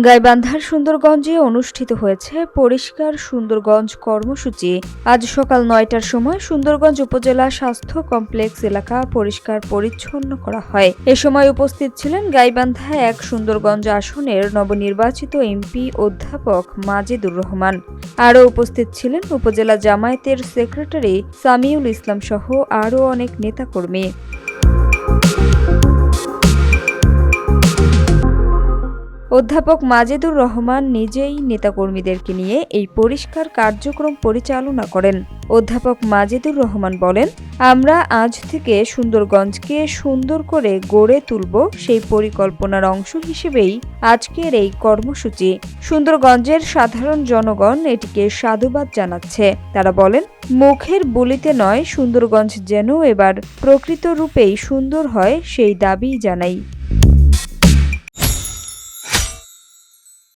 গাইবান্ধার সুন্দরগঞ্জে অনুষ্ঠিত হয়েছে পরিষ্কার সুন্দরগঞ্জ কর্মসূচি। আজ সকাল ৯টার সময় সুন্দরগঞ্জ উপজেলা স্বাস্থ্য কমপ্লেক্স এলাকা পরিষ্কার পরিচ্ছন্ন করা হয়। এ সময় উপস্থিত ছিলেন গাইবান্ধা ১ সুন্দরগঞ্জ আসনের নবনির্বাচিত এমপি অধ্যাপক মাজেদুর রহমান। আরও উপস্থিত ছিলেন উপজেলা জামায়াতের সেক্রেটারি সামিউল ইসলাম সহ আরও অনেক নেতাকর্মী। অধ্যাপক মাজেদুর রহমান নিজেই নেতাকর্মীদেরকে নিয়ে এই পরিষ্কার কার্যক্রম পরিচালনা করেন। অধ্যাপক মাজেদুর রহমান বলেন, আমরা আজ থেকে সুন্দরগঞ্জকে সুন্দর করে গড়ে তুলব, সেই পরিকল্পনার অংশ হিসেবেই আজকের এই কর্মসূচি। সুন্দরগঞ্জের সাধারণ জনগণ এটিকে সাধুবাদ জানাচ্ছে। তারা বলেন, মুখের বলিতে নয়, সুন্দরগঞ্জ যেন এবার প্রকৃত রূপেই সুন্দর হয় সেই দাবি জানাই।